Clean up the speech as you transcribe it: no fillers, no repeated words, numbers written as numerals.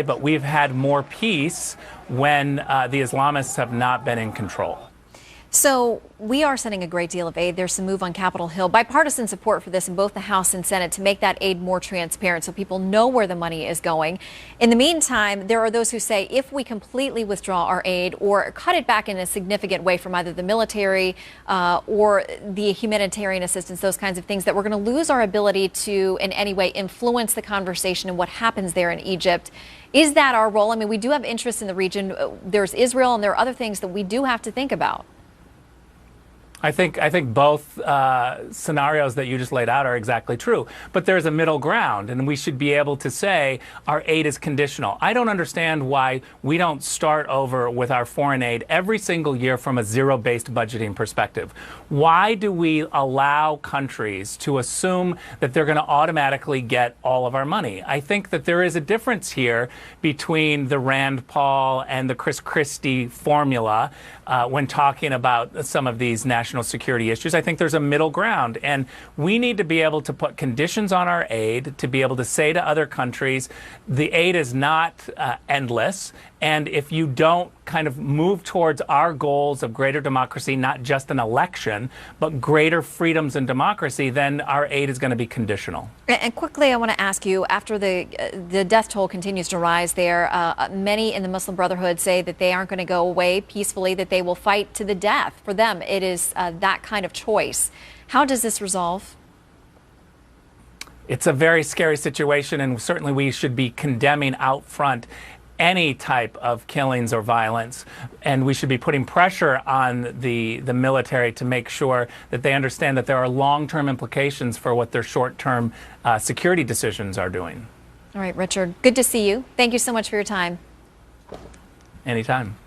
but we've had more peace when the Islamists have not been in control. So we are sending a great deal of aid. There's some move on Capitol Hill, bipartisan support for this in both the House and Senate to make that aid more transparent so people know where the money is going. In the meantime, there are those who say if we completely withdraw our aid or cut it back in a significant way from either the military or the humanitarian assistance, those kinds of things, that we're going to lose our ability to in any way influence the conversation and what happens there in Egypt. Is that our role? I mean, we do have interest in the region. There's Israel and there are other things that we do have to think about. I think both scenarios that you just laid out are exactly true. But there's a middle ground, and we should be able to say our aid is conditional. I don't understand why we don't start over with our foreign aid every single year from a zero-based budgeting perspective. Why do we allow countries to assume that they're going to automatically get all of our money? I think that there is a difference here between the Rand Paul and the Chris Christie formula when talking about some of these national security issues. I think there's a middle ground, and we need to be able to put conditions on our aid to be able to say to other countries, the aid is not endless, and if you don't kind of move towards our goals of greater democracy, not just an election, but greater freedoms and democracy, then our aid is going to be conditional. And quickly, I want to ask you, after the death toll continues to rise there, many in the Muslim Brotherhood say that they aren't going to go away peacefully, that they will fight to the death. For them, it is that kind of choice. How does this resolve? It's a very scary situation, and certainly we should be condemning out front any type of killings or violence, and we should be putting pressure on the military to make sure that they understand that there are long-term implications for what their short-term security decisions are doing. All right, Richard, good to see you. Thank you so much for your time. Anytime.